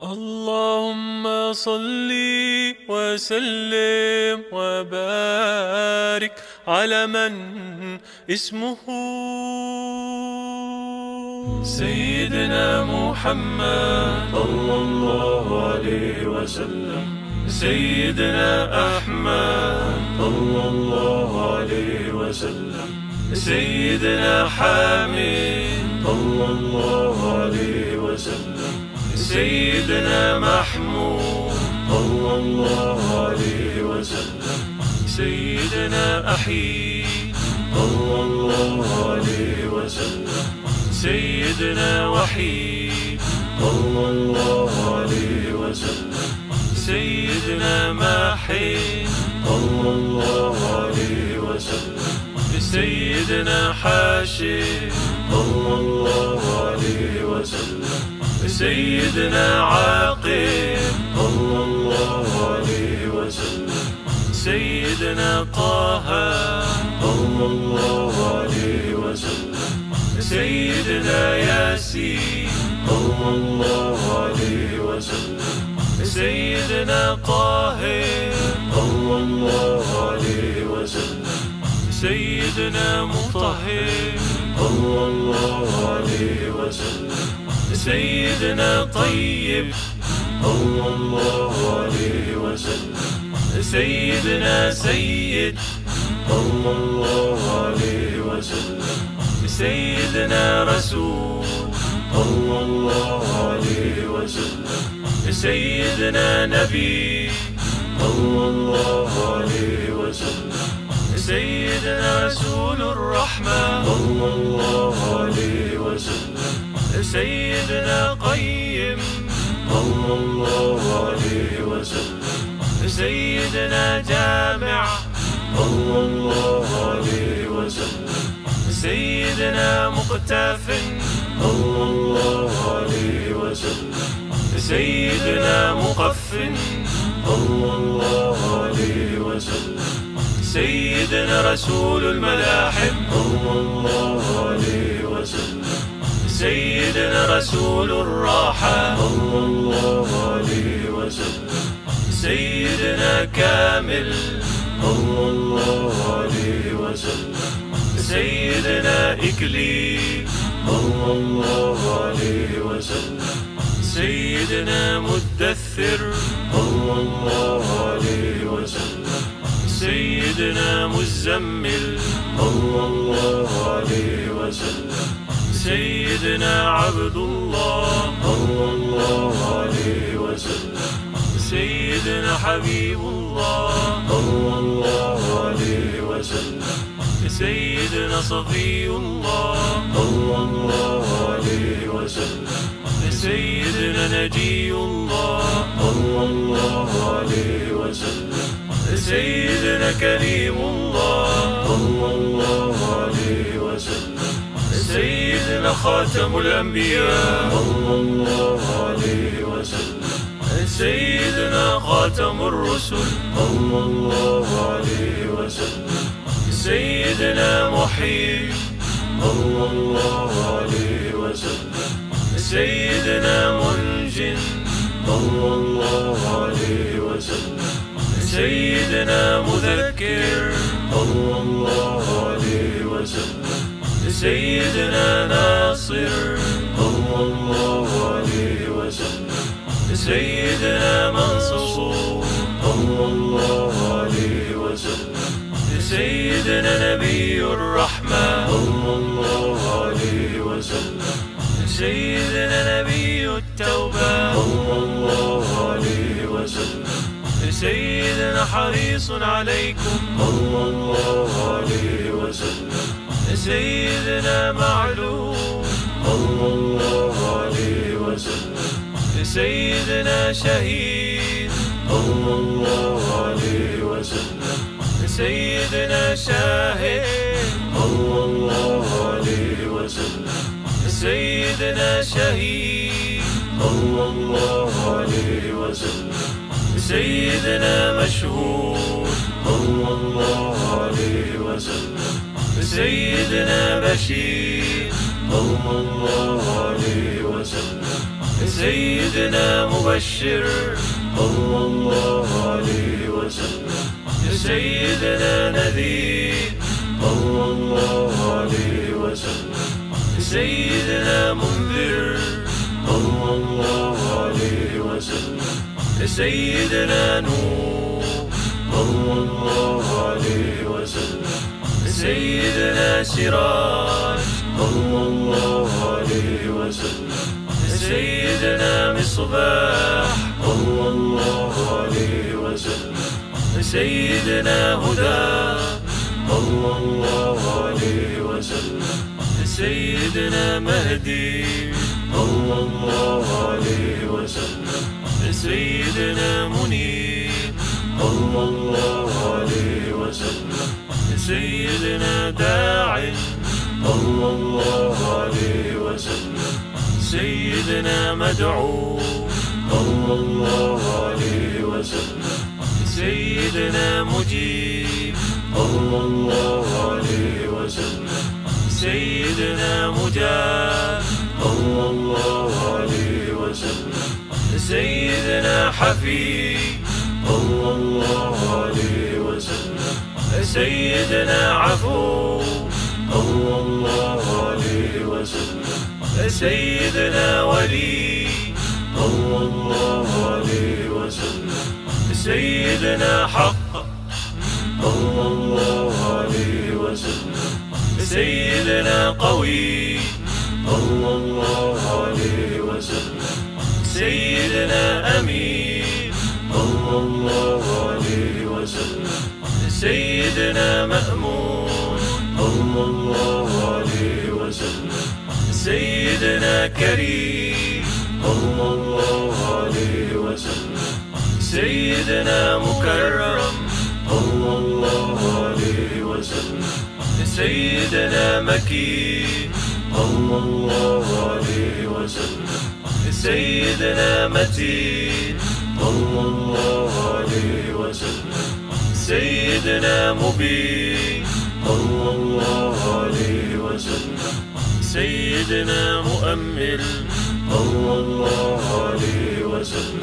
اللهم صل وسلم وبارك على من اسمه سيدنا محمد صلى الله عليه وسلم، سيدنا أحمد صلى الله عليه وسلم، سيدنا حميد صلى الله عليه وسلم، سيدنا محمود صلى الله عليه وسلم، سيدنا أحيي صلى الله عليه وسلم، سيدنا وحيد صلى الله عليه وسلم، سيدنا ماحي صلى الله عليه وسلم، سيدنا حاشي صلى الله عليه وسلم، سيدنا عاقب صلى الله عليه وسلم، سيدنا طه صلى الله عليه وسلم، سيدنا ياسين صلى الله عليه وسلم، سيدنا طاهر صلى الله عليه وسلم، سيدنا مطهر صلى الله عليه وسلم، سيدنا طيب صلى الله عليه وسلم، سيدنا سيد صلى الله عليه وسلم، سيدنا رسول صلى الله عليه وسلم، سيدنا نبي صلى الله عليه وسلم، سيدنا رسول الرحمة صلى الله عليه وسلم، سيدنا قيم صلى الله عليه وسلم، سيدنا جامع صلى الله عليه وسلم، سيدنا مقتف صلى الله عليه وسلم، سيدنا مقفن صلى الله عليه وسلم، سيدنا رسول الملاحم صلى الله عليه وسلم، سيدنا رسول الراحة صلى الله عليه وسلم، سيدنا كامل صلى الله عليه وسلم، سيدنا إكليل صلى الله عليه وسلم، سيدنا مدثر صلى الله عليه وسلم، سيدنا مزمل صلى الله عليه وسلم، سيدنا عبد الله صلى الله عليه وسلم، سيدنا حبيب الله صلى الله عليه وسلم، سيدنا صفي الله صلى الله عليه وسلم، سيدنا نجي الله صلى الله عليه وسلم، سيدنا كريم الله صلى الله عليه وسلم، سيدنا خاتم الأنبياء صلى الله عليه وسلم، سيدنا خاتم الرسل صلى الله عليه وسلم، سيدنا محيي صلى الله عليه وسلم، سيدنا منجن صلى الله عليه وسلم، سيدنا مذكر صلى الله عليه وسلم، سيدنا ناصر صلى الله عليه وسلم، سيدنا منصور صلى الله عليه وسلم، سيدنا نبي الرحمة صلى الله عليه وسلم، سيدنا نبي التوبة صلى الله عليه وسلم، سيدنا حريص عليكم صلى الله عليه وسلم، سيدنا معلوم صلى الله عليه وسلم، سيدنا شهيد صلى الله عليه وسلم، سيدنا شاهد صلى الله عليه وسلم، سيدنا شهيد صلى الله عليه وسلم، سيدنا مشهود صلى الله عليه وسلم، سيدنا بشير صلى الله عليه وسلم، سيدنا مبشر مبشر صلى الله عليه وسلم. يا سيدنا نذير صلى الله عليه وسلم. يا سيدنا منذر صلى الله عليه وسلم. يا سيدنا نور صلى الله عليه وسلم. يا سيدنا سراج صلى الله عليه وسلم. يا سيدنا مصباح صلى الله عليه وسلم. يا سيدنا هدى صلى الله عليه وسلم. يا سيدنا مهدي صلى الله عليه وسلم. يا سيدنا منير صلى الله عليه وسلم. يا سيدنا داعٍ صلى الله عليه وسلم. سيدنا مدعو صلى الله عليه وسلم. سيدنا مجيب صلى الله عليه وسلم. سيدنا مجاب صلى الله عليه وسلم. سيدنا حفيظ صلى الله عليه وسلم. سيدنا عفو صلى الله عليه وسلم. سيدنا ولي صلى الله عليه وسلم. سيدنا حق صلى الله عليه وسلم. سيدنا قوي صلى الله عليه وسلم. سيدنا أمين صلى الله عليه وسلم. سيدنا مأمون صلى الله عليه وسلم. سيدنا كريم صلى الله عليه وسلم. سيدنا مكرم صلى الله عليه وسلم. سيدنا مكين صلى الله عليه وسلم. سيدنا متين صلى الله عليه وسلم. سيدنا مبين صلى الله عليه وسلم. سيدنا مؤمل صلى الله عليه وسلم.